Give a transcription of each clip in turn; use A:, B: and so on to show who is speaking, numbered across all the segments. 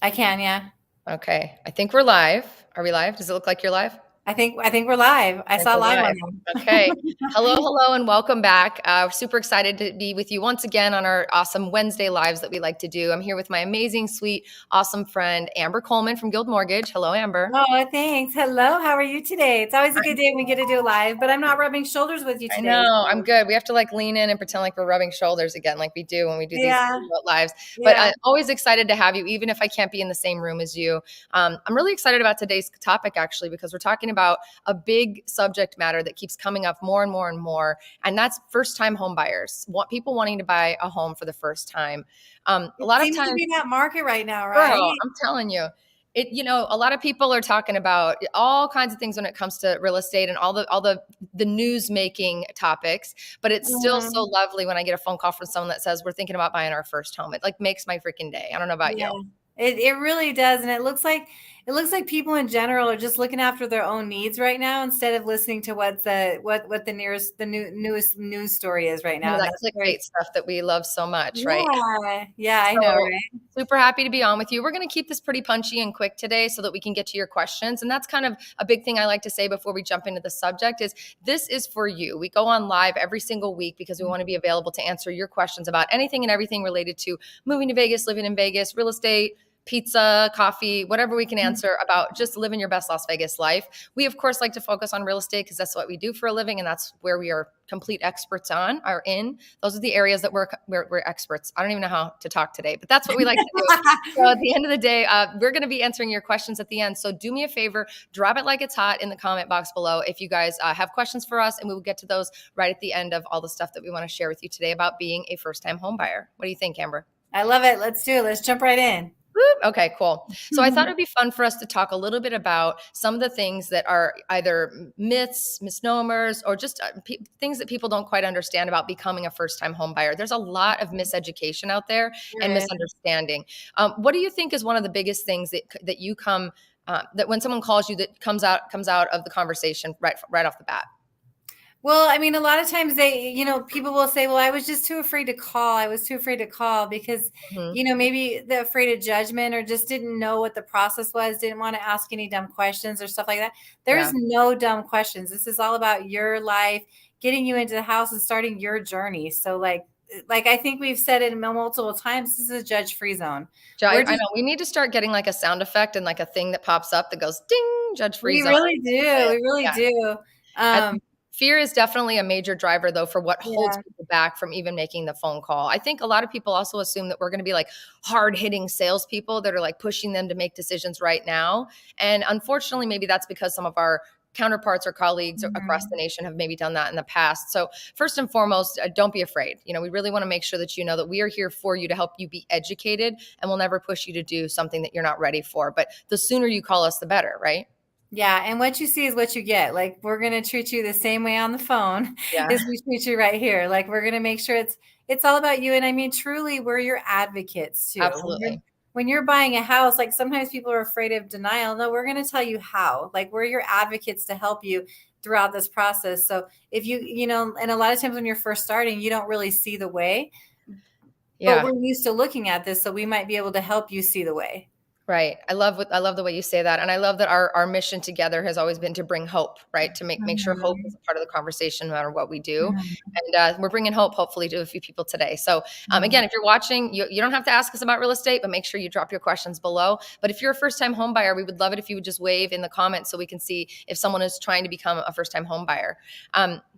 A: I can, yeah.
B: Okay. I think we're live. Are we live? Does it look like you're live?
A: I think we're live. I
B: I think
A: saw
B: we're
A: live on
B: live. Okay.
A: them.
B: Hello, hello, and welcome back. Super excited to be with you once again on our awesome Wednesday lives that we like to do. I'm here with my amazing, sweet, awesome friend, Amber Coleman from Guild Mortgage. Hello, Amber.
A: Oh, thanks. Hello, how are you today? It's always a good day when we get to do live, but I'm not rubbing shoulders with you
B: I
A: today.
B: know, I'm
A: So
B: good. We have to like lean in and pretend like we're rubbing shoulders again, like we do when we do these
A: yeah,
B: remote lives. But
A: yeah.
B: I'm always excited to have you, even if I can't be in the same room as you. I'm really excited about today's topic, actually, because we're talking about a big subject matter that keeps coming up more and more and more, and that's first-time home buyers, people wanting to buy a home for the first time. A
A: It
B: lot of
A: seems to
B: times,
A: be that market right now,
B: girl,
A: right?
B: I'm telling you. A lot of people are talking about all kinds of things when it comes to real estate and all the news making topics, but it's still so
A: Mhm.
B: lovely when I get a phone call from someone that says we're thinking about buying our first home. It like makes my freaking day. I don't know about you.
A: Yeah, it really does, and it looks like people in general are just looking after their own needs right now instead of listening to what the newest news story is right
B: None
A: now,
B: of
A: and
B: that
A: that's very
B: clickbait stuff that we love so much, right?
A: yeah, yeah, I know,
B: So
A: right?
B: super happy to be on with you. We're going to keep this pretty punchy and quick today so that we can get to your questions. And that's kind of a big thing I like to say before we jump into the subject is this is for you. We go on live every single week because we want to be available to answer your questions about anything and everything related to moving to Vegas, living in Vegas, real estate, pizza, coffee, whatever we can answer about just living your best Las Vegas life. We of course like to focus on real estate because that's what we do for a living and that's where we are complete experts on are in. Those are the areas that we're experts. I don't even know how to talk today, but that's what we like to do. So at the end of the day, we're going to be answering your questions at the end. So do me a favor, drop it like it's hot in the comment box below if you guys have questions for us, and we will get to those right at the end of all the stuff that we want to share with you today about being a first-time home buyer. What do you think, Amber?
A: I love it. Let's do it. Let's jump right in.
B: Whoop. Okay, cool. So I thought it'd be fun for us to talk a little bit about some of the things that are either myths, misnomers, or just things that people don't quite understand about becoming a first-time home buyer. There's a lot of miseducation out there and
A: There is.
B: misunderstanding. What do you think is one of the biggest things that you come that when someone calls you that comes out of the conversation right off the bat?
A: Well, I mean, a lot of times people will say, well, I was just too afraid to call. I was too afraid to call because,
B: Hmm.
A: maybe they're afraid of judgment or just didn't know what the process was, didn't want to ask any dumb questions or stuff like that. There's
B: Yeah.
A: no dumb questions. This is all about your life, getting you into the house and starting your journey. So like I think we've said it multiple times, this is a judge-free zone. We're
B: I
A: just
B: know we need to start getting like a sound effect and like a thing that pops up that goes ding, judge free
A: we
B: zone.
A: really do. We really
B: Yeah.
A: do.
B: I
A: Um,
B: think fear is definitely a major driver, though, for what holds
A: yeah.
B: people back from even making the phone call. I think a lot of people also assume that we're going to be like hard hitting salespeople that are like pushing them to make decisions right now. And unfortunately, maybe that's because some of our counterparts or colleagues across the
A: Mhm.
B: nation have maybe done that in the past. So first and foremost, don't be afraid. We really want to make sure that you know that we are here for you to help you be educated and we'll never push you to do something that you're not ready for. But the sooner you call us, the better, right?
A: Yeah, and what you see is what you get. Like, we're gonna treat you the same way on the phone
B: Yeah,
A: as we treat you right here. Like, we're gonna make sure it's all about you. And I mean, truly, we're your advocates too.
B: absolutely.
A: When you're buying a house, like sometimes people are afraid of denial. No, we're gonna tell you how. Like, we're your advocates to help you throughout this process. So if and a lot of times when you're first starting, you don't really see the way, but
B: Yeah.
A: we're used to looking at this, so we might be able to help you see the way.
B: Right. I love the way you say that. And I love that our mission together has always been to bring hope, right? To make sure hope is
A: Mhm.
B: a part of the conversation no matter what we do.
A: Mhm.
B: And we're bringing hope hopefully to a few people today. So
A: Mhm.
B: again, if you're watching, you don't have to ask us about real estate, but make sure you drop your questions below. But if you're a first time home buyer, we would love it if you would just wave in the comments so we can see if someone is trying to become a first time home buyer.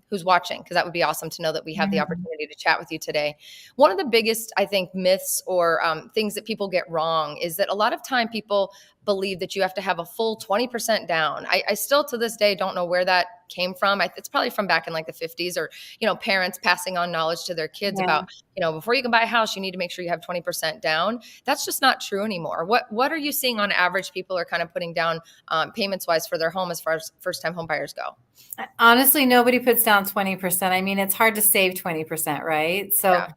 B: Who's watching, because that would be awesome to know that we have the
A: Mhm.
B: opportunity to chat with you today. One of the biggest, I think, myths or things that people get wrong is that a lot of time people believe that you have to have a full 20% down. I still to this day don't know where that came from. It's probably from back in like the 50s or, parents passing on knowledge to their kids about,
A: Yeah.
B: before you can buy a house, you need to make sure you have 20% down. That's just not true anymore. What are you seeing on average people are kind of putting down payments wise for their home as far as first time home buyers go?
A: Honestly, nobody puts down 20%. I mean, it's hard to save 20%, right? So,
B: Yeah.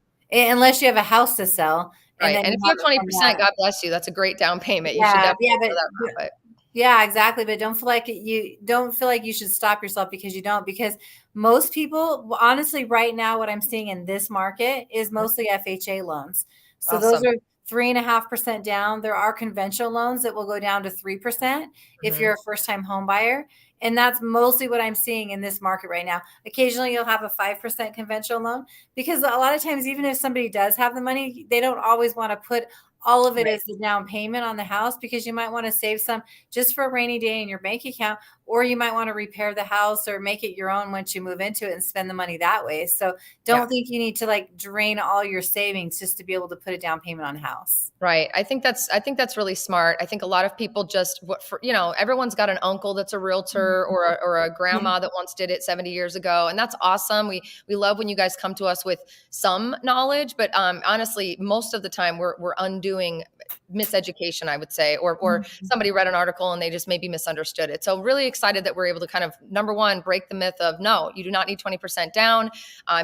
A: Unless you have a house to sell and
B: Right.
A: then
B: And if
A: you
B: you
A: have
B: have
A: it from
B: 20%,
A: that.
B: God bless you. That's a great down payment. You should
A: Yeah, yeah,
B: definitely go that route. But
A: yeah, exactly. But don't feel like you should stop yourself because you don't, because most people, honestly, right now, what I'm seeing in this market is mostly FHA loans. So those
B: awesome.
A: are 3.5% down. There are conventional loans that will go down to 3% if
B: Mhm.
A: you're a first time home buyer. And that's mostly what I'm seeing in this market right now. Occasionally you'll have a 5% conventional loan, because a lot of times, even if somebody does have the money, they don't always want to put all of it
B: Right.
A: as the down payment on the house, because you might want to save some just for a rainy day in your bank account, or you might want to repair the house or make it your own once you move into it and spend the money that way. So
B: Yeah.
A: don't think you need to like drain all your savings just to be able to put a down payment on a house.
B: Right. I think that's really smart. I think a lot of people just everyone's got an uncle that's a realtor, or a
A: Yeah.
B: grandma that once did it 70 years ago, and that's awesome. We love when you guys come to us with some knowledge, but honestly, most of the time we're undoing miseducation, I would say, or somebody read an article and they just maybe misunderstood it. So really excited that we're able to kind of, number one, break the myth of no, you do not need 20% down.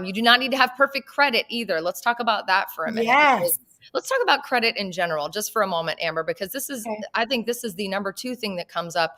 B: You do not need to have perfect credit either. Let's talk about that for a minute, because
A: Yes.
B: let's talk about credit in general just for a moment, Amber, because
A: Okay.
B: I think this is the number two thing that comes up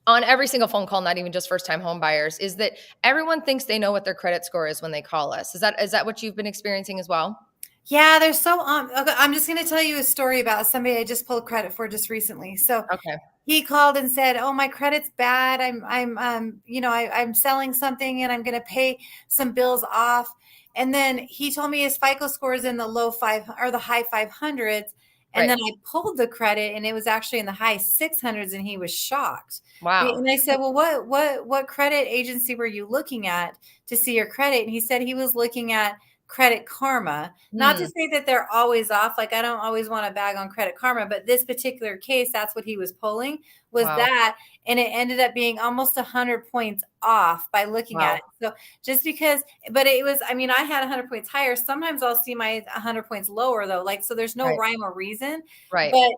B: on every single phone call, not even just first time home buyers, is that everyone thinks they know what their credit score is when they call us. Is that what you've been experiencing as well?
A: Yeah, they're so okay, I'm just going to tell you a story about somebody I just pulled credit for just recently. So
B: Okay.
A: he called and said, "Oh, my credit's bad. I'm selling something and I'm going to pay some bills off." And then he told me his FICO score is in the low five or the high 500s. And
B: Right.
A: then I pulled the credit and it was actually in the high 600s, and he was shocked.
B: Wow.
A: And I said, "Well, what credit agency were you looking at to see your credit?" And he said he was looking at Credit Karma. Not to
B: Hmm.
A: say that they're always off. Like, I don't always want to bag on Credit Karma, but this particular case, that's what he was pulling, was
B: Wow.
A: that, and it ended up being almost 100 points off by looking at
B: Wow.
A: it. So just because, but it was, I mean, I had 100 points higher. Sometimes I'll see my 100 points lower though. Like, so there's no
B: Right.
A: rhyme or reason,
B: Right.
A: but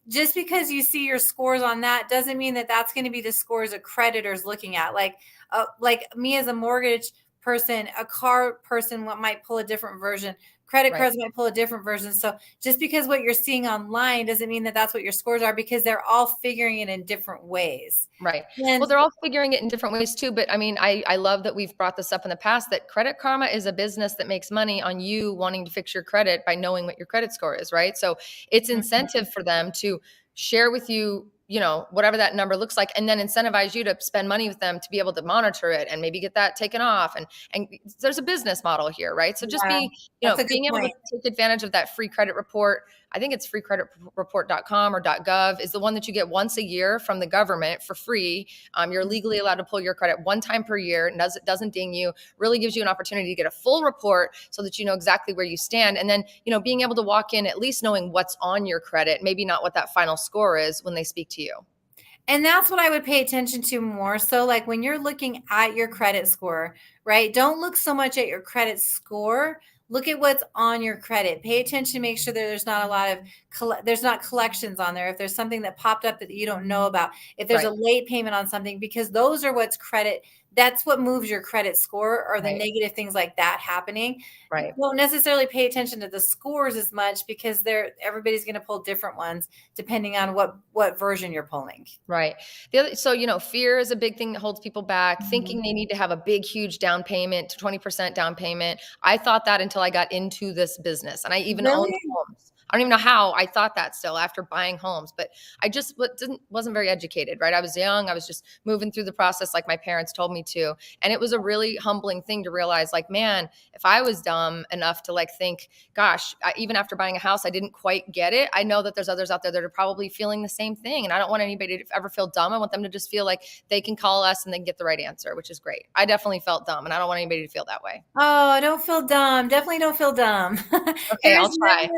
A: just because you see your scores on that doesn't mean that that's going to be the scores a creditor's looking at. Like me as a mortgage person, a car person, what might pull a different version. Credit
B: Right.
A: cards might pull a different version. So just because what you're seeing online doesn't mean that that's what your scores are, because they're all figuring it in different ways.
B: Right. Well,
A: And
B: they're all figuring it in different ways too. But I mean, I love that we've brought this up in the past, that Credit Karma is a business that makes money on you wanting to fix your credit by knowing what your credit score is, right? So it's incentive for them to share with you, whatever that number looks like, and then incentivize you to spend money with them to be able to monitor it and maybe get that taken off. And there's a business model here, right? So just
A: yeah, that's a good
B: being able to
A: point.
B: take advantage of that free credit report. I think it's freecreditreport.com or .gov is the one that you get once a year from the government for free. You're legally allowed to pull your credit one time per year, and doesn't ding you. Really gives you an opportunity to get a full report so that you know exactly where you stand. And then, being able to walk in at least knowing what's on your credit, maybe not what that final score is when they speak to you.
A: And that's what I would pay attention to more. So, like when you're looking at your credit score, right? Don't look so much at your credit score. Look at what's on your credit. Pay attention. Make sure that there's not a lot of there's not collections on there. If there's something that popped up that you don't know about, if there's
B: Right.
A: a late payment on something, because those are what's credit. That's what moves your credit score, or the
B: Right.
A: negative things like that happening.
B: Right.
A: Don't necessarily pay attention to the scores as much, because everybody's going to pull different ones depending on what version you're pulling.
B: Right. So, fear is a big thing that holds people back, thinking they need to have a big, huge down payment, 20% down payment. I thought that until I got into this business, and I even owned
A: Really?
B: homes. I don't even know how I thought that still after buying homes, but I just wasn't very educated, right? I was young. I was just moving through the process like my parents told me to. And it was a really humbling thing to realize, like, man, if I was dumb enough to like think, gosh, even after buying a house, I didn't quite get it. I know that there's others out there that are probably feeling the same thing. And I don't want anybody to ever feel dumb. I want them to just feel like they can call us and they can get the right answer, which is great. I definitely felt dumb, and I don't want anybody to feel that way.
A: Oh, don't feel dumb. Definitely don't feel dumb.
B: Okay, I'll try.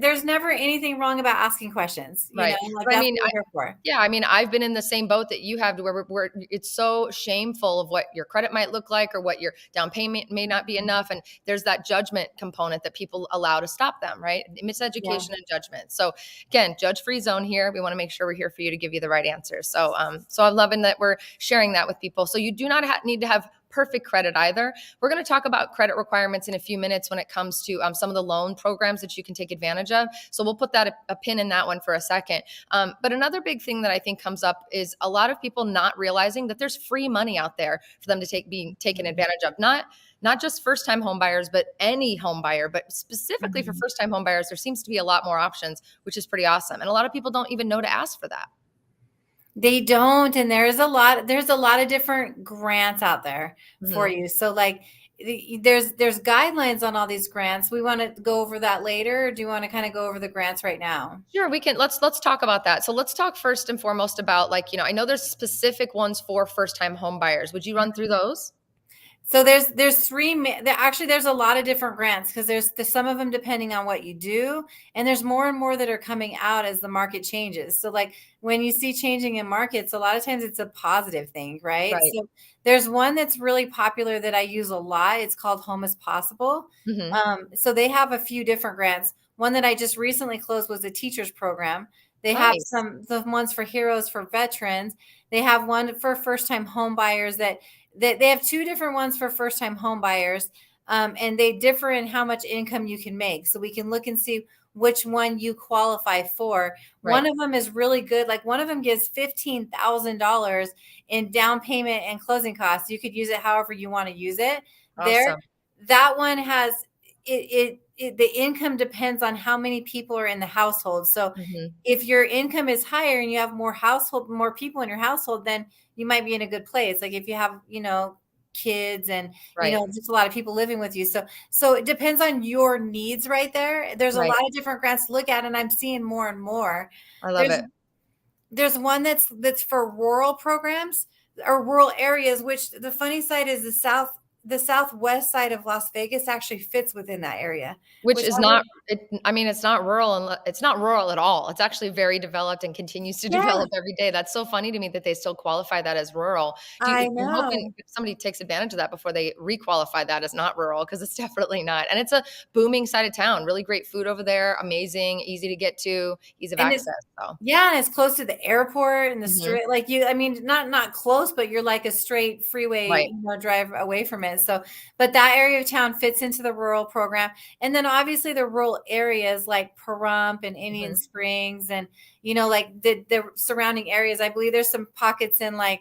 A: There's never anything wrong about asking questions,
B: Right.
A: like
B: But I
A: that's
B: mean,
A: what we're here for.
B: yeah, I mean, I've been in the same boat that you have, to where it's so shameful of what your credit might look like or what your down payment may not be enough, and there's that judgment component that people allow to stop them, right?
A: Yeah.
B: Miseducation and judgment. So again, judge-free zone here. We want to make sure we're here for you to give you the right answers. So I'm loving that we're sharing that with people. So you do not need to have perfect credit either. We're going to talk about credit requirements in a few minutes when it comes to some of the loan programs that you can take advantage of. So we'll put that a pin in that one for a second. But another big thing that I think comes up is a lot of people not realizing that there's free money out there for them to being taken advantage of. Not just first-time home buyers, but any home buyer, but specifically for
A: Mhm.
B: first-time home buyers, there seems to be a lot more options, which is pretty awesome. And a lot of people don't even know to ask for that.
A: They don't, and there's a lot of different grants out there for
B: Mhm.
A: you. So like there's guidelines on all these grants. We want to go over that later, or do you want to kind of go over the grants right now?
B: Sure, we can. Let's talk about that. So let's talk first and foremost about, like, I know there's specific ones for first-time home buyers. Would you run through those?
A: So there's actually there's a lot of different grants because there's some of them depending on what you do, and there's more and more that are coming out as the market changes. So like when you see changing in markets, a lot of times it's a positive thing, right?
B: Right.
A: So there's one that's really popular that I use a lot. It's called Home is Possible.
B: Hmm.
A: So they have a few different grants. One that I just recently closed was a teacher's program. They have
B: Nice.
A: the ones for heroes for veterans. They have one for first time home buyers that they have two different ones for first time home buyers, and they differ in how much income you can make. So we can look and see which one you qualify for. One
B: Right.
A: of them is really good. Like one of them gives $15,000 in down payment and closing costs. You could use it however you want to use it. There,
B: Awesome.
A: that one has the income depends on how many people are in the household. So
B: Hmm.
A: if your income is higher and you have more people in your household, then you might be in a good place. Like if you have, kids and,
B: Right.
A: just a lot of people living with you. So it depends on your needs right there. There's a
B: Right.
A: lot of different grants to look at, and I'm seeing more and more.
B: I love
A: There's
B: it.
A: there's one that's for rural programs or rural areas, which the funny side is the southwest side of Las Vegas actually fits within that area,
B: Which
A: which
B: is
A: I would,
B: not, I mean, it's not rural, and it's not rural at all. It's actually very developed and continues to
A: yeah,
B: develop every day. That's so funny to me that they still qualify that as rural.
A: I
B: I'm hoping
A: know.
B: somebody takes advantage of that before they requalify that as not rural, because it's definitely not. And it's a booming side of town. Really great food over there. Amazing, easy to get to, ease of
A: And it's
B: access. So,
A: Yeah, and it's close to the airport and the
B: mhm.
A: straight like I mean, not close, but you're like a straight freeway,
B: Right.
A: drive away from it. So, but that area of town fits into the rural program. And then obviously the rural areas like Pahrump and Indian
B: Mhm.
A: Springs and like the surrounding areas. I believe there's some pockets in like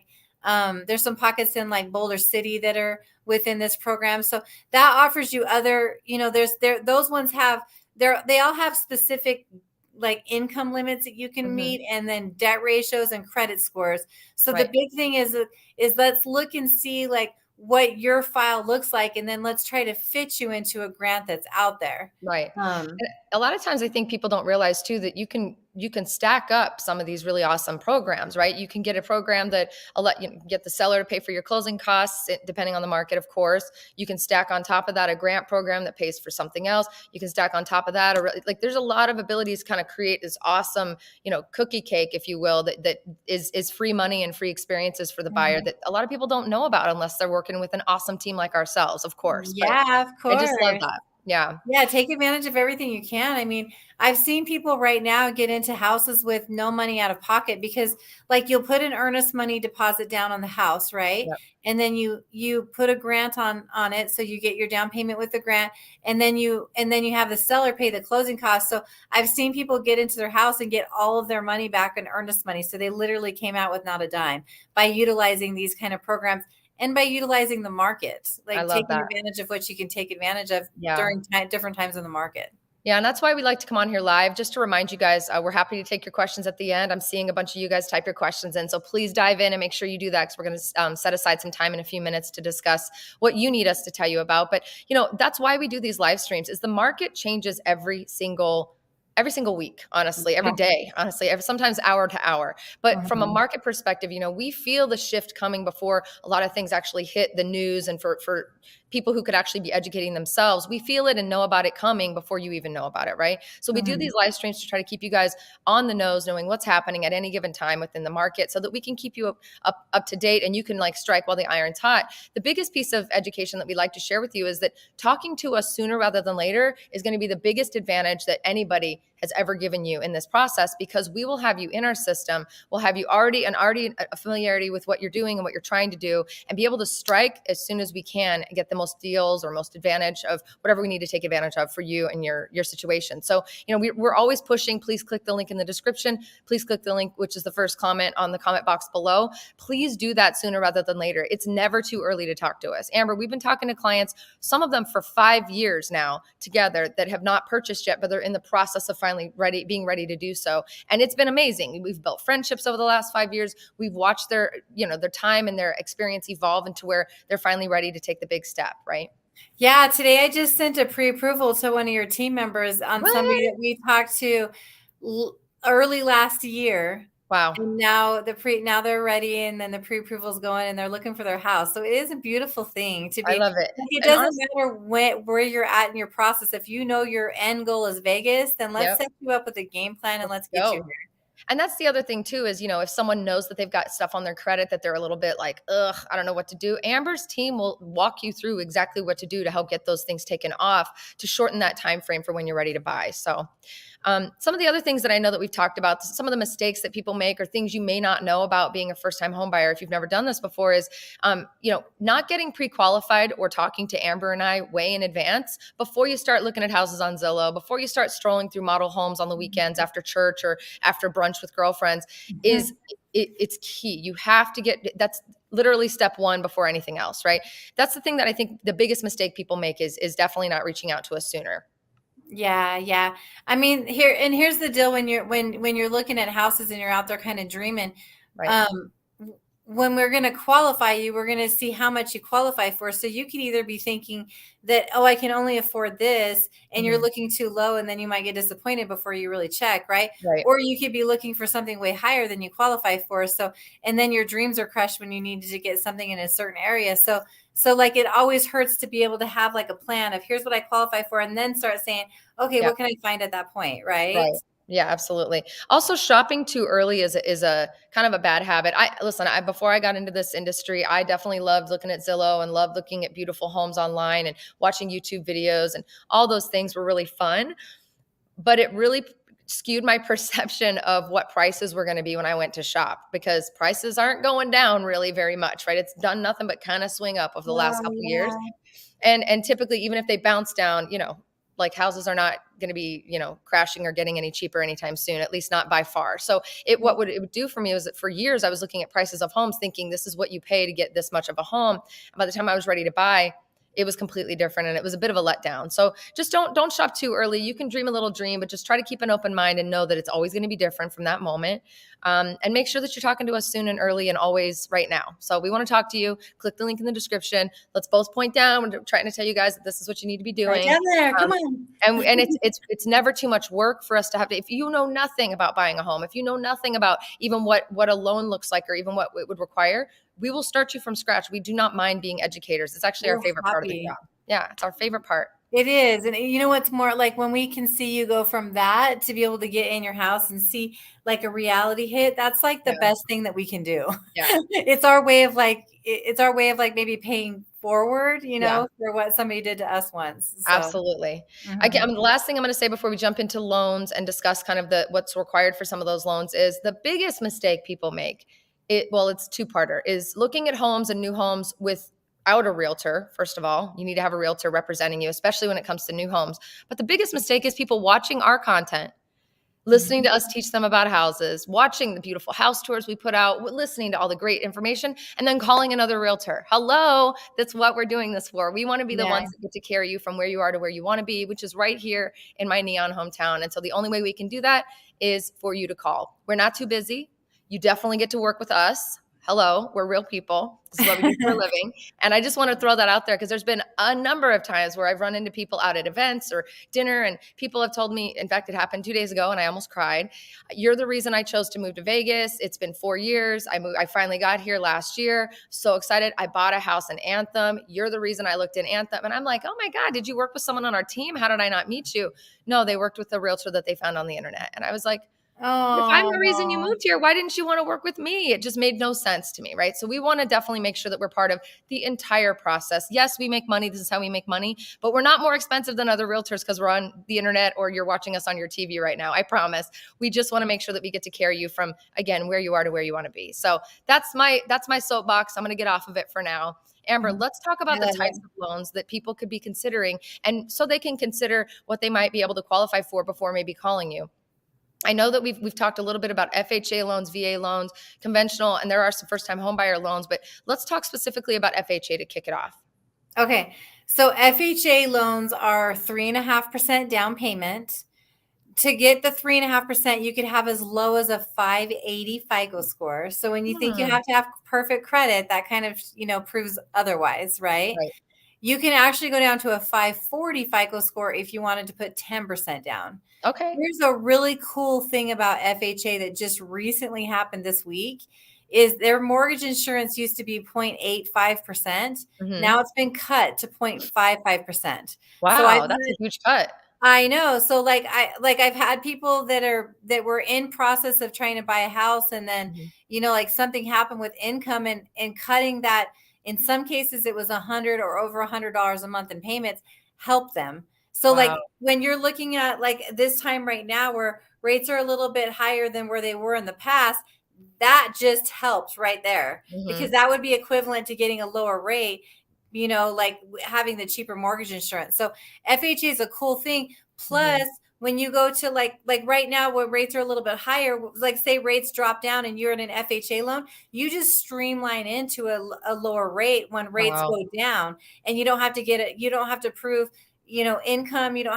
A: Boulder City that are within this program. So that offers you other, those ones have they all have specific like income limits that you can
B: Mhm.
A: meet and then debt ratios and credit scores. So the
B: Right.
A: big thing is let's look and see like what your file looks like and then let's try to fit you into a grant that's out there.
B: Right.
A: Um
B: And a lot of times I think people don't realize too that you can stack up some of these really awesome programs, right? You can get a program that let you get the seller to pay for your closing costs, depending on the market, of course. You can stack on top of that a grant program that pays for something else. You can stack on top of that, or like there's a lot of abilities to kind of create this awesome, cookie cake, if you will, that is free money and free experiences for the buyer
A: mhm.
B: that a lot of people don't know about unless they're working with an awesome team like ourselves, of course. But
A: Yeah, of
B: I just love
A: course.
B: that. Yeah.
A: Yeah, take advantage of everything you can. I mean, I've seen people right now get into houses with no money out of pocket because like you'll put an earnest money deposit down on the house, right?
B: Yep.
A: And then you put a grant on it so you get your down payment with the grant and then you have the seller pay the closing costs. So I've seen people get into their house and get all of their money back in earnest money. So they literally came out with not a dime by utilizing these kind of programs and by utilizing the market,
B: I
A: like
B: love
A: taking
B: that.
A: advantage of what you can take advantage of
B: Yeah.
A: during different times in the market.
B: Yeah, and that's why we like to come on here live, just to remind you guys, we're happy to take your questions at the end. I'm seeing a bunch of you guys type your questions in, so please dive in and make sure you do that, because we're going to set aside some time in a few minutes to discuss what you need us to tell you about. But that's why we do these live streams. Is the market changes every single week, honestly, every
A: Yeah.
B: day, honestly, sometimes hour to hour. But from a
A: Mhm.
B: market perspective, we feel the shift coming before a lot of things actually hit the news. And for people who could actually be educating themselves, we feel it and know about it coming before you even know about it, right? So we do
A: Mhm.
B: these live streams to try to keep you guys on the nose, knowing what's happening at any given time within the market, so that we can keep you up to date and you can like strike while the iron's hot. The biggest piece of education that we like to share with you is that talking to us sooner rather than later is going to be the biggest advantage that anybody has ever given you in this process, because we will have you in our system. We'll have you already a familiarity with what you're doing and what you're trying to do, and be able to strike as soon as we can and get the most deals or most advantage of whatever we need to take advantage of for you and your situation. So, we're always pushing. Please click the link in the description. Please click the link, which is the first comment on the comment box below. Please do that sooner rather than later. It's never too early to talk to us. Amber, we've been talking to clients, some of them for 5 years now together, that have not purchased yet, but they're in the process of finally being ready to do so. And it's been amazing. We've built friendships over the last 5 years. We've watched their time and their experience evolve into where they're finally ready to take the big step, right?
A: Yeah, today I just sent a pre-approval to one of your team members on somebody that we talked to early last year.
B: Wow.
A: And now they're ready, and then the pre-approval is going, and they're looking for their house. So it is a beautiful thing to
B: I
A: be.
B: love it.
A: Like, it
B: And
A: doesn't
B: honestly,
A: matter where you're at in your process. If you know your end goal is Vegas, then let's
B: yep,
A: set you up with a game plan and let's get you
B: go.
A: here.
B: And that's the other thing too, is, if someone knows that they've got stuff on their credit that they're a little bit like, ugh, I don't know what to do. Amber's team will walk you through exactly what to do to help get those things taken off, to shorten that time frame for when you're ready to buy. So some of the other things that I know that we've talked about, some of the mistakes that people make, or things you may not know about being a first-time home buyer if you've never done this before, is not getting pre-qualified or talking to Amber and I way in advance before you start looking at houses on Zillow, before you start strolling through model homes on the weekends after church or after brunch with girlfriends. It's key. You have to that's literally step one before anything else, right? That's the thing that I think the biggest mistake people make is definitely not reaching out to us sooner.
A: Yeah. I mean, here's the deal: when you're looking at houses and you're out there kind of dreaming,
B: Right.
A: um, when we're going to qualify you, we're going to see how much you qualify for. So you could either be thinking that, oh, I can only afford this, and you're looking too low, and then you might get disappointed before you really check, right?
B: Right.
A: Or you could be looking for something way higher than you qualify for. So, and then your dreams are crushed when you needed to get something in a certain area. So like, it always hurts to be able to have like a plan of, here's what I qualify for, and then start saying, okay,
B: Yeah.
A: what can I find at that point, right?
B: Right. Yeah, absolutely. Also, shopping too early is a kind of a bad habit. Before I got into this industry, I definitely loved looking at Zillow and loved looking at beautiful homes online and watching YouTube videos, and all those things were really fun. But it really skewed my perception of what prices were going to be when I went to shop, because prices aren't going down really very much, right? It's done nothing but kind of swing up over the last
A: Oh,
B: couple of years.
A: yeah.
B: And typically, even if they bounce down, like, houses are not going to be, crashing or getting any cheaper anytime soon, at least not by far. So what it would do for me was that for years I was looking at prices of homes thinking this is what you pay to get this much of a home. And by the time I was ready to buy, it was completely different, and it was a bit of a letdown. So just don't shop too early. You can dream a little dream, but just try to keep an open mind and know that it's always going to be different from that moment. And make sure that you're talking to us soon and early, and always right now. So we want to talk to you. Click the link in the description. Let's both point down. We're trying to tell you guys that this is what you need to be
A: Right
B: doing.
A: down there. Come
B: Um,
A: on.
B: and it's never too much work for us to have to. If you know nothing about buying a home, if you know nothing about even what a loan looks like, or even what it would require, we will start you from scratch. We do not mind being educators. It's actually our
A: We're
B: favorite part of the
A: happy.
B: job. Yeah, it's our favorite part.
A: It is. And you know what's more, like, when we can see you go from that to be able to get in your house and see like a reality hit, that's like the
B: Yeah,
A: best thing that we can do.
B: yeah,
A: It's our way of like maybe paying forward,
B: yeah,
A: for what somebody did to us once. So,
B: absolutely.
A: mhm.
B: Again, the last thing I'm going to say before we jump into loans and discuss kind of what's required for some of those loans is the biggest mistake people make. It's two-parter, is looking at homes and new homes without a realtor. First of all, you need to have a realtor representing you, especially when it comes to new homes. But the biggest mistake is people watching our content, listening to us teach them about houses, watching the beautiful house tours we put out, listening to all the great information, and then calling another realtor. Hello, that's what we're doing this for. We want to be the
A: Yeah.
B: ones that get to carry you from where you are to where you want to be, which is right here in my neon hometown. And so the only way we can do that is for you to call. We're not too busy. You definitely get to work with us. Hello, we're real people. This is what we do for a living. And I just want to throw that out there, because there's been a number of times where I've run into people out at events or dinner, and people have told me, in fact, it happened 2 days ago and I almost cried. You're the reason I chose to move to Vegas. It's been 4 years. I finally got here last year. So excited. I bought a house in Anthem. You're the reason I looked in Anthem. And I'm like, oh my God, did you work with someone on our team? How did I not meet you? No, they worked with a realtor that they found on the internet. And I was like, If I'm the reason you
A: Oh,
B: moved here, why didn't you want to work with me? It just made no sense to me, right? So we want to definitely make sure that we're part of the entire process. Yes, we make money. This is how we make money, but we're not more expensive than other realtors because we're on the internet or you're watching us on your TV right now. I promise. We just want to make sure that we get to carry you from, again, where you are to where you want to be. So that's my soapbox. I'm going to get off of it for now. Amber,
A: mhm.
B: let's talk
A: I
B: about the
A: love
B: types
A: it.
B: of loans that people could be considering and so they can consider what they might be able to qualify for before maybe calling you. I know that we've talked a little bit about FHA loans, VA loans, conventional, and there are some first time homebuyer loans, but let's talk specifically about FHA to kick it off.
A: Okay. So FHA loans are 3.5% down payment. To get the 3.5%, you could have as low as a 580 FICO score. So when you think you
B: Hmm.
A: have to have perfect credit, that kind of, proves otherwise, right?
B: Right.
A: You can actually go down to a 540 FICO score if you wanted to put 10% down.
B: Okay.
A: Here's a really cool thing about FHA that just recently happened this week is their mortgage insurance used to be 0.85%.
B: Hmm.
A: Now it's been cut to 0.55%. So
B: Wow, that's a huge cut.
A: I know. So I've had people that were in process of trying to buy a house and then,
B: Hmm.
A: like something happened with income and cutting that in some cases it was 100 or over $100 a month in payments help them. So
B: Wow.
A: like when you're looking at like this time right now where rates are a little bit higher than where they were in the past, that just helps right there because
B: Hmm.
A: that would be equivalent to getting a lower rate, like having the cheaper mortgage insurance. So FHA is a cool thing. Plus,
B: Hmm.
A: when you go to like right now, where rates are a little bit higher, like say rates drop down and you're in an FHA loan, you just streamline into a lower rate when rates
B: Wow.
A: go down, and you don't have to get it. You don't have to prove, income. You don't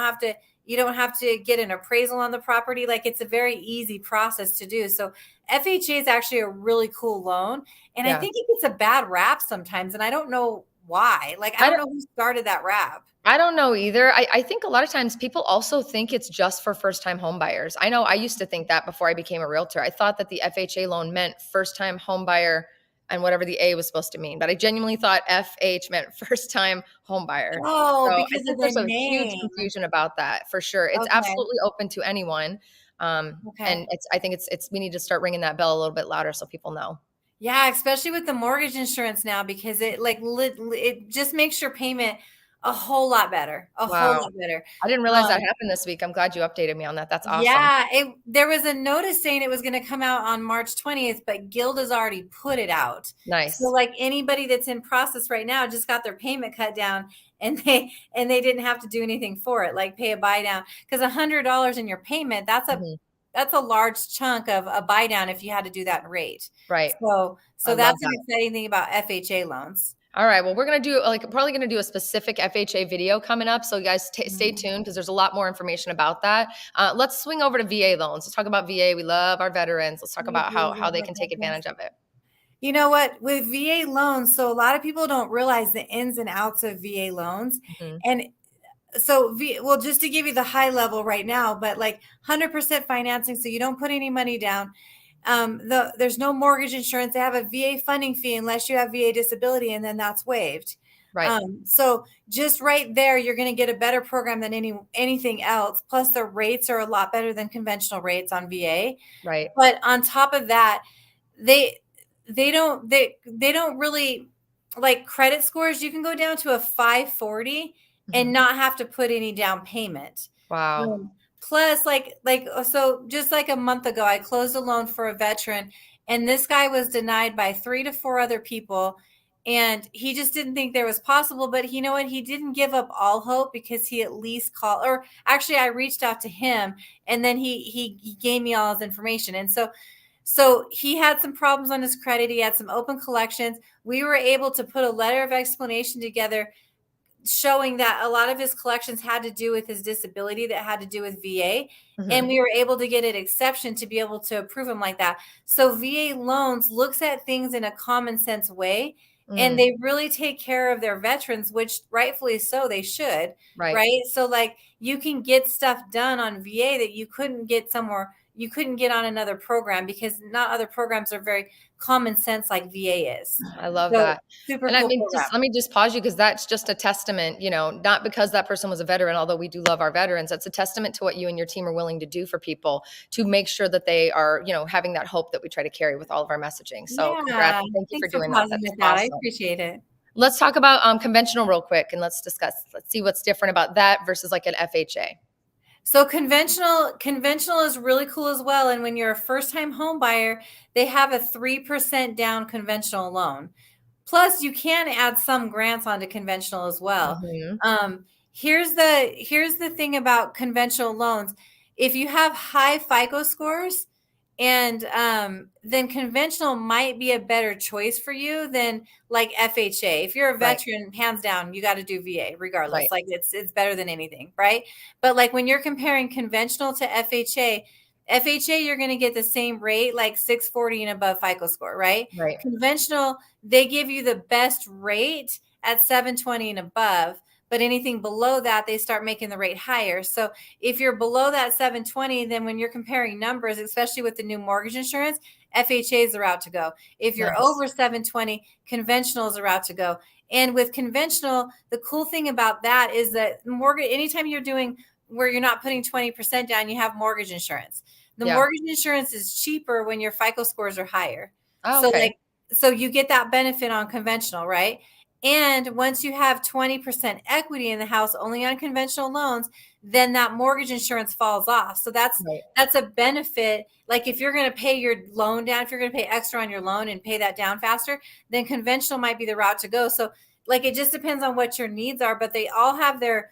A: have to get an appraisal on the property. Like it's a very easy process to do. So FHA is actually a really cool loan, and I
B: Yeah.
A: think it gets a bad rap sometimes, and I don't know why. Like I
B: I
A: don't
B: don't
A: know who started that rap.
B: I don't know either. I think a lot of times people also think it's just for first time home buyers. I know I used to think that before I became a realtor. I thought that the FHA loan meant first time home buyer and whatever the A was supposed to mean. But I genuinely thought FH meant first time home buyer.
A: Oh,
B: So I
A: because of
B: think
A: the
B: there's a huge
A: name.
B: confusion about that for sure. It's
A: Okay.
B: absolutely open to anyone.
A: Okay.
B: And I think it's we need to start ringing that bell a little bit louder so people know.
A: Yeah, especially with the mortgage insurance now because it it just makes your payment a whole lot better, a whole
B: Wow.
A: lot better.
B: I didn't realize that
A: Um,
B: happened this week. I'm glad you updated me on that. That's awesome.
A: yeah, there was a notice saying it was going to come out on March 20th, but Gilda's already put it out. So
B: Nice.
A: like anybody that's in process right now just got their payment cut down and they didn't have to do anything for it, like pay a buy down. Because $100 in your payment,
B: Mhm.
A: that's a large chunk of a buy down if you had to do that rate.
B: Right.
A: So
B: I love
A: that's an
B: that.
A: exciting thing about FHA loans.
B: All right. Well, we're gonna do like probably gonna do a specific FHA video coming up. So you guys stay
A: Mhm.
B: tuned because there's a lot more information about that. Let's swing over to VA loans. Let's talk about VA. We love our veterans. Let's talk
A: We
B: about
A: do
B: how
A: love
B: they
A: our
B: can take
A: veterans.
B: advantage of it.
A: You know what? With VA loans, so a lot of people don't realize the ins and outs of VA loans.
B: Hmm.
A: And well, just to give you the high level right now, but like 100% financing, so you don't put any money down. There's no mortgage insurance. They have a VA funding fee unless you have VA disability, and then that's waived.
B: Right.
A: So just right there, you're going to get a better program than anything else. Plus, the rates are a lot better than conventional rates on VA.
B: Right.
A: But on top of that, they they don't really like credit scores. You can go down to a 540
B: Hmm.
A: and not have to put any down payment.
B: Wow.
A: Plus so just like a month ago I closed a loan for a veteran, and this guy was denied by 3 to 4 other people, and he just didn't think there was possible. But you know what, he didn't give up all hope because he at least called, or actually I reached out to him, and then he gave me all his information. And so he had some problems on his credit. He had some open collections. We were able to put a letter of explanation together showing that a lot of his collections had to do with his disability, that had to do with VA. And
B: Hmm.
A: we were able to get an exception to be able to approve him like that. So VA loans looks at things in a common sense way, and
B: Mm.
A: they really take care of their veterans, which rightfully so they should,
B: Right.
A: right? So like you can get stuff done on VA that you couldn't get somewhere, you couldn't get on another program because not other programs are very common sense like VA is.
B: I love
A: So
B: that.
A: super
B: And I
A: cool
B: mean,
A: program.
B: just let me just pause you because that's just a testament, not because that person was a veteran, although we do love our veterans. That's a testament to what you and your team are willing to do for people to make sure that they are, having that hope that we try to carry with all of our messaging. So congrats
A: Yeah.
B: and thank you for
A: Thanks for
B: doing that.
A: pausing
B: That's
A: with that. I
B: awesome.
A: appreciate it.
B: Let's talk about conventional real quick and let's see what's different about that versus like an FHA.
A: So conventional is really cool as well. And when you're a first time home buyer, they have a 3% down conventional loan. Plus, you can add some grants onto conventional as well.
B: Mhm.
A: Here's the thing about conventional loans. If you have high FICO scores, and then conventional might be a better choice for you than like FHA. If you're a
B: Right,
A: veteran, hands down, you got to do VA
B: right,
A: regardless. Like it's better than anything, right? But like when you're comparing conventional to FHA, you're going to get the same rate, like 640 and above FICO score, right?
B: right,
A: Conventional, they give you the best rate at 720 and above, but anything below that, they start making the rate higher. So if you're below that 720, then when you're comparing numbers, especially with the new mortgage insurance, FHA is the route to go. If you're
B: nice.
A: over 720, conventional is the route to go. And with conventional, the cool thing about that is that mortgage, anytime you're doing where you're not putting 20% down, you have mortgage insurance. The
B: Yeah.
A: mortgage insurance is cheaper when your FICO scores are higher.
B: Oh,
A: So
B: okay.
A: like, so you get that benefit on conventional, right? And once you have 20% equity in the house only on conventional loans, then that mortgage insurance falls off. So
B: Right.
A: that's a benefit. Like if you're going to pay your loan down, if you're going to pay extra on your loan and pay that down faster, then conventional might be the route to go. So like it just depends on what your needs are, but they all have their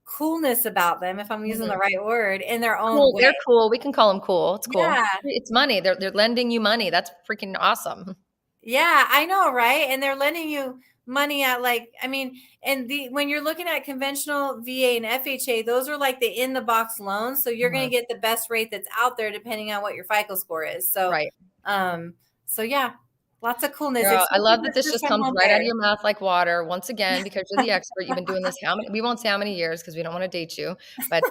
A: coolness about them, if I'm using the
B: Mhm.
A: right word, in their own
B: Cool.
A: way.
B: They're cool. We can call them cool. It's cool.
A: Yeah.
B: It's money. They're lending you money. That's freaking awesome.
A: Yeah, I know, right? And they're lending you money at like, I mean, and the when you're looking at conventional VA and FHA, those are like the in the box loans. So you're going
B: Mhm.
A: to get the best rate that's out there depending on what your FICO score is. So,
B: Right.
A: um, so yeah, lots of coolness,
B: Girl, I
A: especially
B: love that
A: for
B: this
A: first
B: just
A: time
B: comes
A: home
B: right out of
A: buyers.
B: your mouth like water. Once again, because you're the expert, you've been doing this how many, we won't say how many years because we don't want to date you. But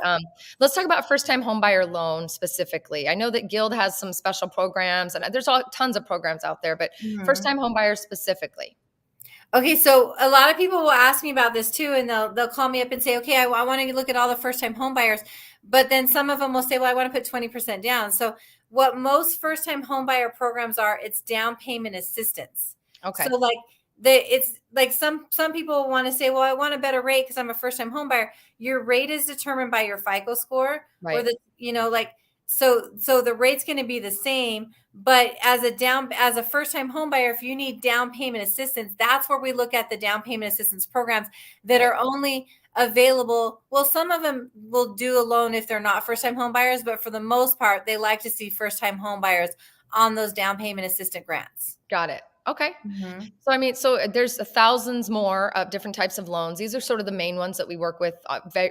B: let's talk about first time home buyer loan specifically. I know that Guild has some special programs and there's tons of programs out there, but first
A: Mhm.
B: time home buyers specifically.
A: Okay, so a lot of people will ask me about this too, and they'll call me up and say, "Okay, I want to look at all the first time home buyers," but then some of them will say, "Well, I want to put 20% down." So what most first time home buyer programs are, it's down payment assistance.
B: Okay.
A: So like it's like some people want to say, "Well, I want a better rate because I'm a first time home buyer." Your rate is determined by your FICO score, or
B: Right.
A: the like so the rate's going to be the same, but as a first time home buyer, if you need down payment assistance, that's where we look at the down payment assistance programs that
B: Right.
A: are only available. Well, some of them will do a loan if they're not first time home buyers, but for the most part, they like to see first time home buyers on those down payment assistant grants.
B: Got it. Okay.
A: Mhm.
B: So, I mean, so there's thousands more of different types of loans. These are sort of the main ones that we work with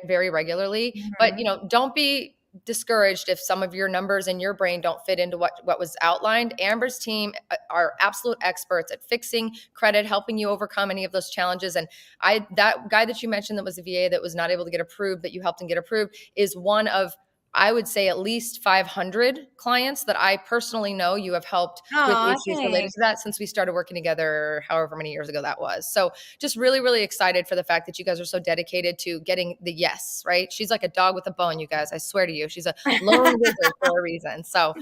B: very regularly. But,
A: Mhm.
B: don't be discouraged if some of your numbers in your brain don't fit into what was outlined. Amber's team are absolute experts at fixing credit, helping you overcome any of those challenges. And that guy that you mentioned that was a VA that was not able to get approved, that you helped him get approved, is one of I would say at least 500 clients that I personally know you have helped with
A: Oh,
B: issues related
A: thanks.
B: to that since we started working together, however many years ago that was. So just really, really excited for the fact that you guys are so dedicated to getting the yes, right? She's like a dog with a bone, you guys. I swear to you, she's a lone wizard for a reason. So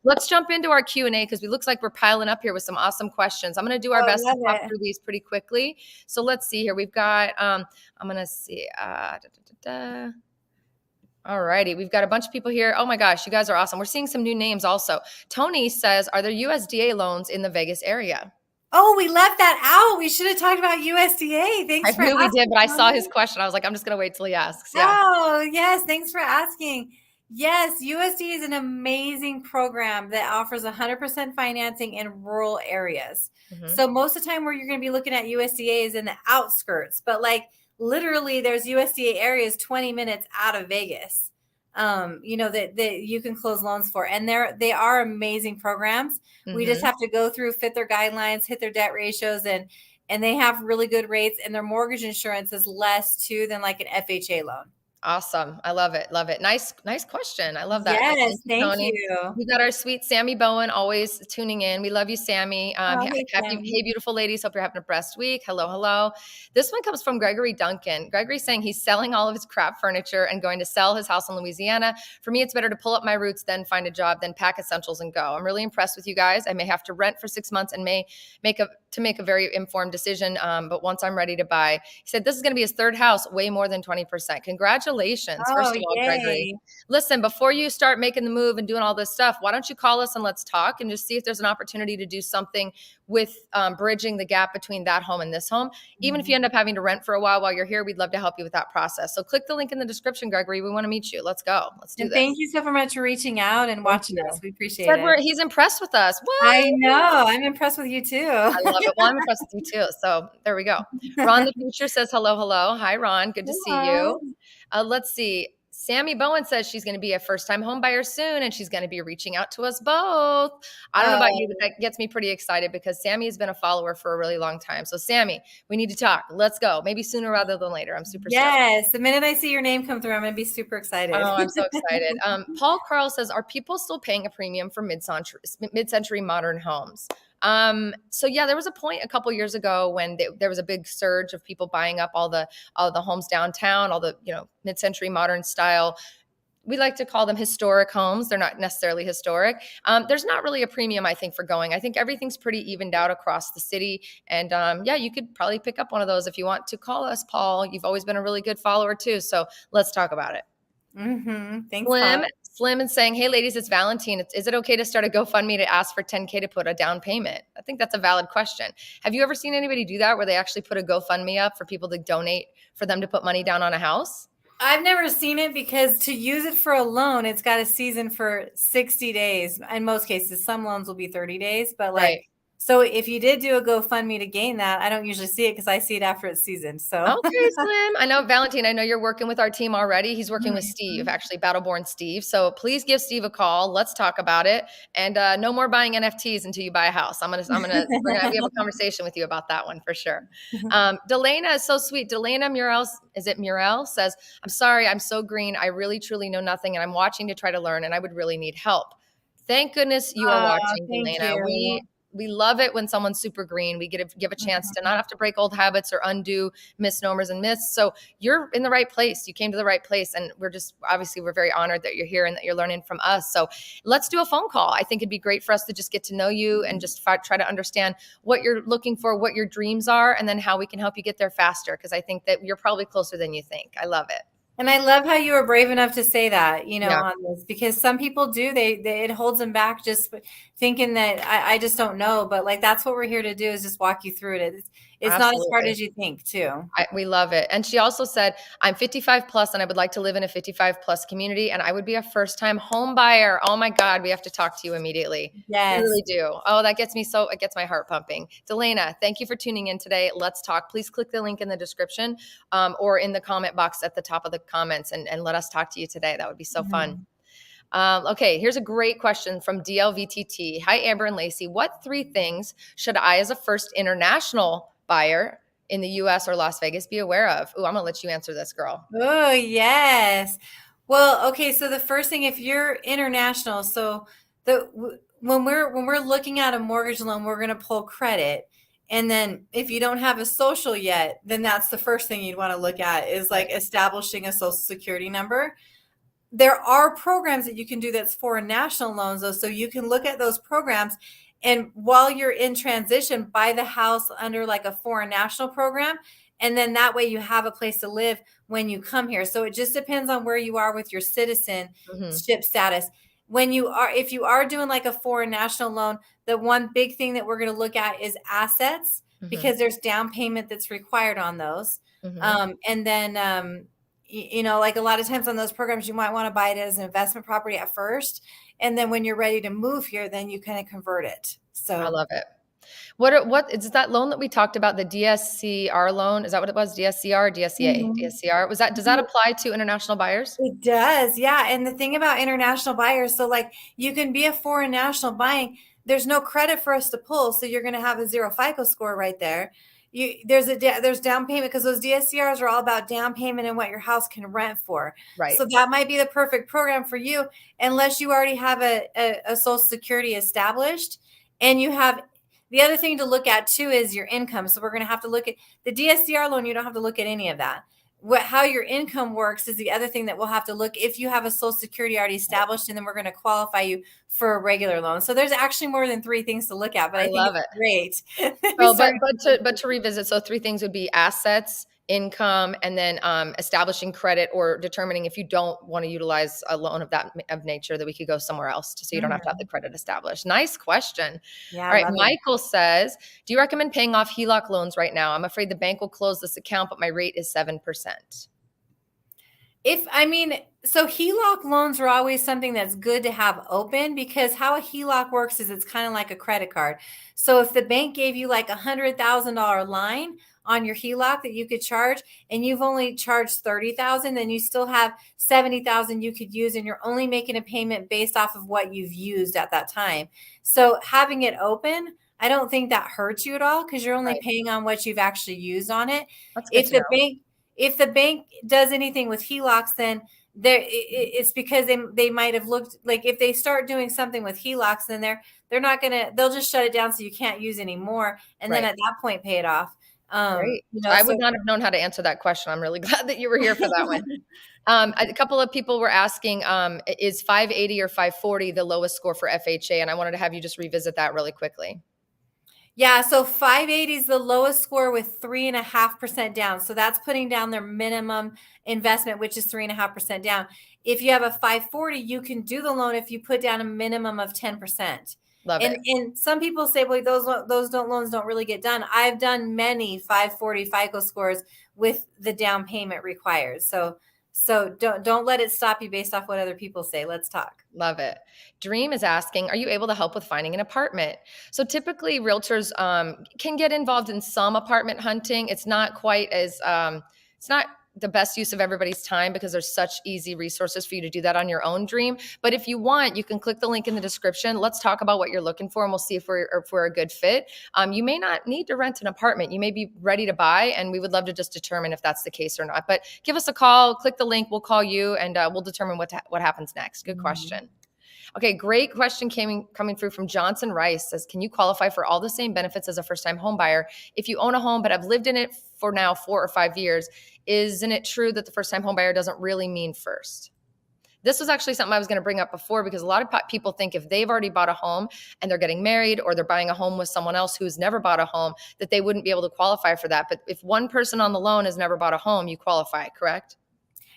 B: let's jump into our Q&A because it looks like we're piling up here with some awesome questions. I'm going to do our
A: Oh,
B: best to
A: love
B: pop
A: it.
B: through these pretty quickly. So let's see here. We've got, I'm going to see. All righty. We've got a bunch of people here. Oh my gosh, you guys are awesome. We're seeing some new names also. Tony says, are there USDA loans in the Vegas area?
A: Oh, we left that out. We should have talked about USDA.
B: I
A: Thanks for
B: knew we did,
A: asking,
B: but I saw his
A: Tony.
B: question. I was like, I'm just going to wait till he asks. Yeah.
A: Oh, yes. Thanks for asking. Yes, USD is an amazing program that offers 100% financing in rural areas.
B: Hmm.
A: So most of the time where you're going to be looking at USDA is in the outskirts, but like literally there's USDA areas 20 minutes out of Vegas. That you can close loans for. And they are amazing programs. We just
B: Hmm.
A: have to go through, fit their guidelines, hit their debt ratios, and they have really good rates, and their mortgage insurance is less too than like an FHA loan.
B: Awesome. I love it. Love it. Nice question. I love that. Thank
A: Yes,
B: you,
A: thank
B: Tony.
A: you.
B: We got our sweet Sammy Bowen always tuning in. We love you, Sammy.
A: Oh, hey,
B: Happy,
A: Sam.
B: hey, beautiful ladies. Hope you're having a blessed week. Hello, hello. This one comes from Gregory Duncan. Gregory's saying he's selling all of his crap furniture and going to sell his house in Louisiana. For me, it's better to pull up my roots, then find a job, then pack essentials and go. I'm really impressed with you guys. I may have to rent for 6 months and may make a very informed decision. But once I'm ready to buy, he said this is going to be his third house, way more than 20%. Congratulations.
A: Oh,
B: First of all, Gregory,
A: yay.
B: listen, before you start making the move and doing all this stuff, why don't you call us and let's talk and just see if there's an opportunity to do something with bridging the gap between that home and this home. Even if you end up having to rent for a while you're here, we'd love to help you with that process. So click the link in the description, Gregory. We want to meet you. Let's go. Let's do
A: And
B: this.
A: thank you so much for reaching out and
B: Thank
A: watching
B: you.
A: us. We appreciate
B: Said
A: it.
B: he's impressed with us.
A: I
B: What?
A: know. I'm impressed with you too.
B: I love it. Well, I'm impressed with you too. So there we go. Ron the Future says hello, hello. Hi, Ron. Good to see
A: Hello.
B: you. Let's see. Sammy Bowen says she's going to be a first-time home buyer soon, and she's going to be reaching out to us both. I don't know about you, but that gets me pretty excited because Sammy has been a follower for a really long time. So, Sammy, we need to talk. Let's go. Maybe sooner rather than later. I'm super stoked.
A: Yes. The minute I see your name come through, I'm going to be super excited.
B: Oh, I'm so excited. Paul Carl says, are people still paying a premium for mid-century modern homes? So yeah, there was a point a couple years ago when there was a big surge of people buying up all the homes downtown, all the, mid-century modern style. We like to call them historic homes. They're not necessarily historic. There's not really a premium, I think, for going. I think everything's pretty evened out across the city. And yeah, you could probably pick up one of those if you want to call us, Paul. You've always been a really good follower too. So let's talk about it.
A: Thanks, Paul.
B: Slim is saying, hey, ladies, it's Valentine. Is it okay to start a GoFundMe to ask for 10K to put a down payment? I think that's a valid question. Have you ever seen anybody do that where they actually put a GoFundMe up for people to donate for them to put money down on a house?
A: I've never seen it because to use it for a loan, it's got a season for 60 days. In most cases, some loans will be 30 days, but
B: Right.
A: So if you did do a GoFundMe to gain that, I don't usually see it because I see it after it's seasoned. So
B: Okay, Slim. I know, Valentine, I know you're working with our team already. He's working with Steve, actually, Battleborn Steve. So please give Steve a call. Let's talk about it. And no more buying NFTs until you buy a house. We have a conversation with you about that one for sure. Delana is so sweet. Delana Murel says, I'm sorry, I'm so green. I really, truly know nothing. And I'm watching to try to learn, and I would really need help. Thank goodness you are watching,
A: thank
B: Delana.
A: you.
B: We love it when someone's super green. We give a chance to not have to break old habits or undo misnomers and myths. So you're in the right place. You came to the right place. And we're very honored that you're here and that you're learning from us. So let's do a phone call. I think it'd be great for us to just get to know you and just try to understand what you're looking for, what your dreams are, and then how we can help you get there faster. Because I think that you're probably closer than you think. I love it.
A: And I love how you were brave enough to say that, on this, because some people do, it holds them back just thinking that I just don't know. But that's what we're here to do is just walk you through it. It's not as hard as you think too.
B: We love it. And she also said, I'm 55 plus and I would like to live in a 55 plus community and I would be a first time home buyer. Oh my God, we have to talk to you immediately.
A: Yes.
B: We really do. Oh, it gets my heart pumping. Delana, thank you for tuning in today. Let's talk. Please click the link in the description or in the comment box at the top of the comments and let us talk to you today. That would be so fun. Okay, here's a great question from DLVTT. Hi, Amber and Lacey. What 3 things should I, as a first international buyer in the US or Las Vegas, be aware of? Ooh, I'm gonna let you answer this, girl.
A: Oh, yes. Well, okay, so the first thing, if you're international, so when we're looking at a mortgage loan, we're going to pull credit. And then if you don't have a social yet, then that's the first thing you'd want to look at is establishing a social security number. There are programs that you can do that's for national loans, though, so you can look at those programs. And while you're in transition, buy the house under a foreign national program. And then that way you have a place to live when you come here. So it just depends on where you are with your citizenship status. If you are doing a foreign national loan, the one big thing that we're going to look at is assets because there's down payment that's required on those. And then, a lot of times on those programs, you might want to buy it as an investment property at first. And then when you're ready to move here, then you kind of convert it. So
B: I love it. What is that loan that we talked about, the DSCR loan? Is that what it was? DSCR, DSCA, DSCR? Does that apply to international buyers?
A: It does. Yeah. And the thing about international buyers, so you can be a foreign national buying, there's no credit for us to pull. So you're going to have a 0 FICO score right there. there's down payment, because those DSCRs are all about down payment and what your house can rent for.
B: Right.
A: So that might be the perfect program for you, unless you already have a Social Security established, and you have. The other thing to look at too is your income. So we're going to have to look at the DSCR loan. You don't have to look at any of that. How your income works is the other thing that we'll have to look. If you have a Social Security already established, and then we're going to qualify you for a regular loan. So there's actually more than 3 things to look at, but
B: I
A: I think
B: love
A: it's
B: it.
A: great. We
B: So,
A: started.
B: but to revisit, so 3 things would be assets, income, and then establishing credit or determining if you don't want to utilize a loan of that of nature, that we could go somewhere else so you don't have to have the
A: Mhm.
B: credit established. Nice question.
A: Yeah,
B: All
A: I
B: right,
A: love it.
B: Michael says, do you recommend paying off HELOC loans right now? I'm afraid the bank will close this account, but my rate is 7%.
A: So HELOC loans are always something that's good to have open, because how a HELOC works is it's kind of like a credit card. So if the bank gave you like $100,000 line on your HELOC that you could charge, and you've only charged 30,000, then you still have 70,000 you could use, and you're only making a payment based off of what you've used at that time. So having it open, I don't think that hurts you at all, because you're only
B: Right.
A: paying on what you've actually used on it.
B: That's good
A: If
B: to
A: the
B: know.
A: bank if the bank does anything with HELOCs, then it's because they might have looked, like, if they start doing something with HELOCs, then they're not gonna, they'll just shut it down so you can't use anymore, and then
B: Right.
A: at that point pay it off.
B: Great. I
A: So
B: would not have known how to answer that question. I'm really glad that you were here for that one. A couple of people were asking, is 580 or 540 the lowest score for FHA? And I wanted to have you just revisit that really quickly.
A: Yeah, so 580 is the lowest score with 3.5% down. So that's putting down their minimum investment, which is 3.5% down. If you have a 540, you can do the loan if you put down a minimum of 10%.
B: Love it.
A: And some people say, well, those don't loans don't really get done. I've done many 540 FICO scores with the down payment required. So don't let it stop you based off what other people say. Let's talk.
B: Love it. Dream is asking, are you able to help with finding an apartment? So typically realtors can get involved in some apartment hunting. It's not quite as, it's not the best use of everybody's time, because there's such easy resources for you to do that on your own, Dream. But if you want, you can click the link in the description. Let's talk about what you're looking for, and we'll see if we're a good fit. You may not need to rent an apartment. You may be ready to buy, and we would love to just determine if that's the case or not. But give us a call, click the link, we'll call you, and we'll determine what happens next. Good question. Okay, great question coming through from Johnson Rice. Says, can you qualify for all the same benefits as a first-time home buyer if you own a home but have lived in it for now 4 or 5 years? Isn't it true that the first-time home buyer doesn't really mean first? This was actually something I was going to bring up before, because a lot of people think if they've already bought a home and they're getting married, or they're buying a home with someone else who's never bought a home, that they wouldn't be able to qualify for that. But if one person on the loan has never bought a home, you qualify, correct?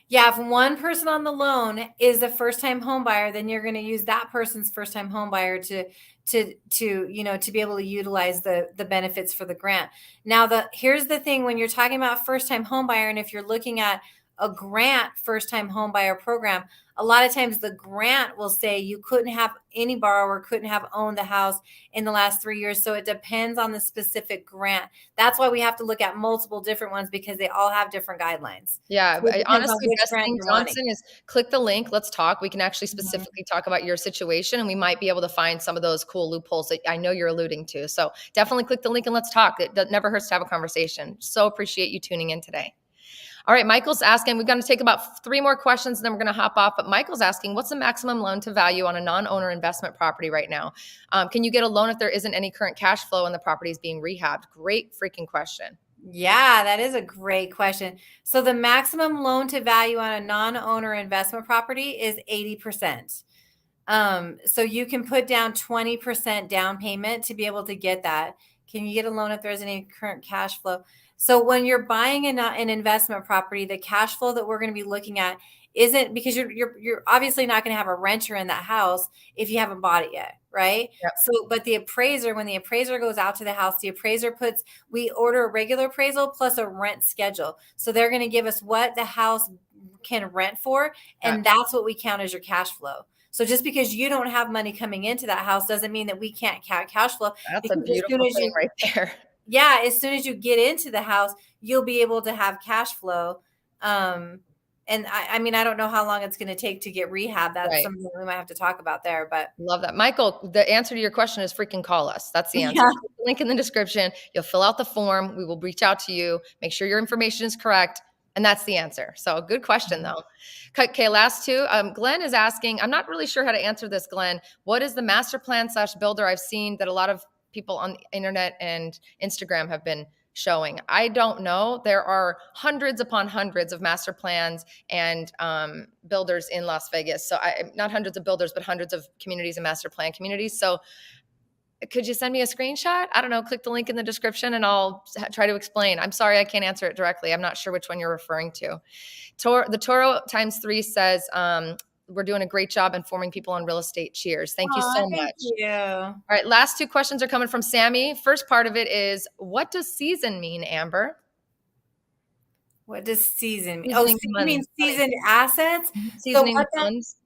A: Yeah, if one person on the loan is a first-time home buyer, then you're going to use that person's first-time home buyer to be able to utilize the benefits for the grant. Now, here's the thing: when you're talking about first-time home buyer, and if you're looking at a grant first-time home buyer program, a lot of times the grant will say any borrower couldn't have owned the house in the last 3 years. So it depends on the specific grant. That's why we have to look at multiple different ones, because they all have different guidelines.
B: Yeah,
A: So it depends on
B: honestly,
A: which
B: best
A: grant
B: thing,
A: you're wanting.
B: Johnson, is click the link. Let's talk. We can actually
A: Mhm.
B: specifically talk about your situation, and we might be able to find some of those cool loopholes that I know you're alluding to. So definitely click the link and let's talk. Never hurts to have a conversation. So appreciate you tuning in today. All right, Michael's asking, we're going to take about 3 more questions and then we're going to hop off. But Michael's asking, what's the maximum loan to value on a non-owner investment property right now? Can you get a loan if there isn't any current cash flow and the property is being rehabbed? Great freaking question.
A: Yeah, that is a great question. So the maximum loan to value on a non-owner investment property is 80%. So you can put down 20% down payment to be able to get that. Can you get a loan if there's any current cash flow? So when you're buying an investment property, the cash flow that we're going to be looking at isn't, because you're obviously not going to have a renter in that house if you haven't bought it yet, right?
B: Yep.
A: So, but when the appraiser goes out to the house, we order a regular appraisal plus a rent schedule. So they're going to give us what the house can rent for, and
B: Gotcha.
A: that's what we count as your cash flow. So just because you don't have money coming into that house doesn't mean that we can't count cash flow.
B: That's a
A: Because as soon
B: beautiful
A: as
B: thing
A: you,
B: right there.
A: yeah, as soon as you get into the house, you'll be able to have cash flow. And I don't know how long it's going to take to get rehab. That's
B: Right.
A: something we might have to talk about there, but
B: Love that. Michael, the answer to your question is freaking call us. That's the answer.
A: yeah.
B: Click link in the description. You'll fill out the form. We will reach out to you, make sure your information is correct. And that's the answer. So good question though. Okay, last two. Glenn is asking, I'm not really sure how to answer this, Glenn. What is the master plan / builder? I've seen that a lot of people on the internet and Instagram have been showing. I don't know. There are hundreds upon hundreds of master plans and builders in Las Vegas. So not hundreds of builders, but hundreds of communities and master plan communities. So could you send me a screenshot? I don't know. Click the link in the description and I'll try to explain. I'm sorry I can't answer it directly. I'm not sure which one you're referring to. The Toro ×3 says, we're doing a great job informing people on real estate. Cheers. Thank you so
A: Thank
B: much.
A: you.
B: All right, last two questions are coming from Sammy. First part of it is, what does season mean, Amber?
A: What does season mean?
B: Seasoning
A: You mean
B: money.
A: seasoned assets?
B: Seasoning
A: what that,
B: funds.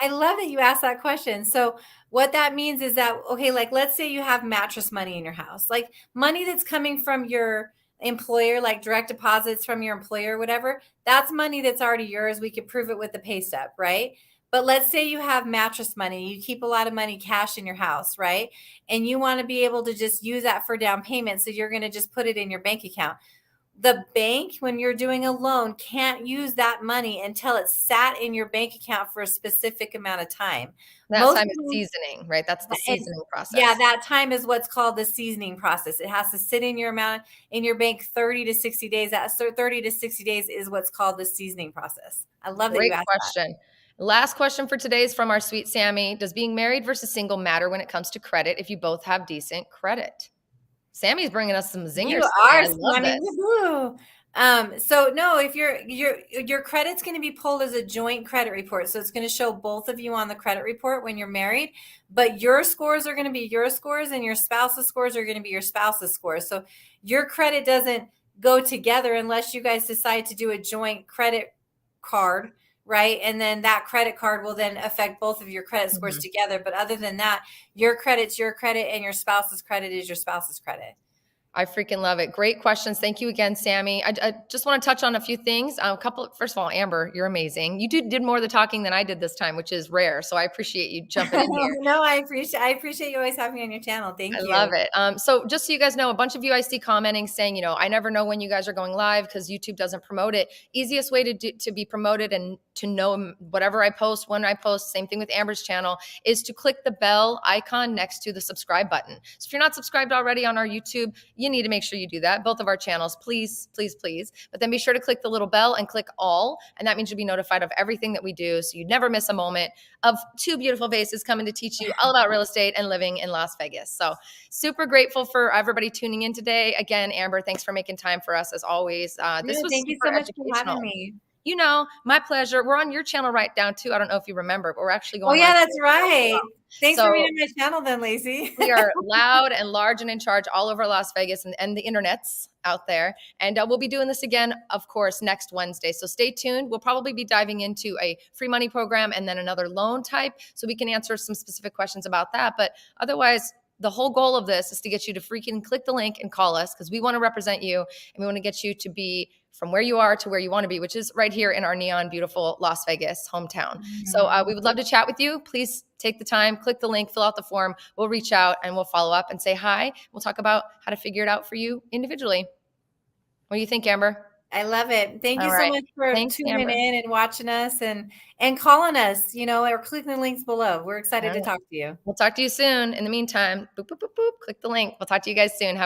A: I love that you asked that question. So what that means is that, okay, like let's say you have mattress money in your house, like money that's coming from your employer, like direct deposits from your employer, whatever, that's money that's already yours. We could prove it with the pay stub, right? But let's say you have mattress money, you keep a lot of money cash in your house, right? And you want to be able to just use that for down payment. So you're going to just put it in your bank account. The bank, when you're doing a loan, can't use that money until it's sat in your bank account for a specific amount of time.
B: That time is seasoning, right? That's the seasoning process.
A: Yeah, that time is what's called the seasoning process. It has to sit in your bank 30 to 60 days. That 30 to 60 days is what's called the seasoning process. I love that you asked
B: question. Last question for today is from our sweet Sammy. Does being married versus single matter when it comes to credit if you both have decent credit? Sammy's bringing us some zingers.
A: You are, so no, if your credit's going to be pulled as a joint credit report. So it's going to show both of you on the credit report when you're married, but your scores are going to be your scores and your spouse's scores are going to be your spouse's scores. So your credit doesn't go together unless you guys decide to do a joint credit card, right? And then that credit card will then affect both of your credit scores together. But other than that, your credit's your credit and your spouse's credit is your spouse's credit.
B: I freaking love it. Great questions. Thank you again, Sammy. I just want to touch on a few things. First of all, Amber, you're amazing. You did more of the talking than I did this time, which is rare. So I appreciate you jumping in here.
A: No, I appreciate you always having me on your channel. Thank you.
B: I love it. So just so you guys know, a bunch of you I see commenting saying, I never know when you guys are going live because YouTube doesn't promote it. Easiest way to be promoted and to know whatever I post, when I post, same thing with Amber's channel, is to click the bell icon next to the subscribe button. So if you're not subscribed already on our YouTube, you need to make sure you do that. Both of our channels, please, please, please. But then be sure to click the little bell and click all. And that means you'll be notified of everything that we do. So you never miss a moment of two beautiful faces coming to teach you all about real estate and living in Las Vegas. So super grateful for everybody tuning in today. Again, Amber, thanks for making time for us as always. This was
A: thank you so much for having me.
B: My pleasure. We're on your channel right now too. I don't know if you remember, but we're actually going.
A: Oh yeah, that's right. Thanks for being on my channel then, Lacey.
B: We are loud and large and in charge all over Las Vegas and the internets out there. And we'll be doing this again, of course, next Wednesday. So stay tuned. We'll probably be diving into a free money program and then another loan type so we can answer some specific questions about that. But otherwise, the whole goal of this is to get you to freaking click the link and call us because we want to represent you and we want to get you to be from where you are to where you want to be, which is right here in our neon, beautiful Las Vegas hometown. So we would love to chat with you. Please take the time, click the link, fill out the form. We'll reach out and we'll follow up and say hi. We'll talk about how to figure it out for you individually. What do you think, Amber?
A: I love it. Thank you so much for tuning in and watching us and calling us, or clicking the links below. We're excited to talk to you.
B: We'll talk to you soon. In the meantime, boop, boop, boop, boop, click the link. We'll talk to you guys soon. Have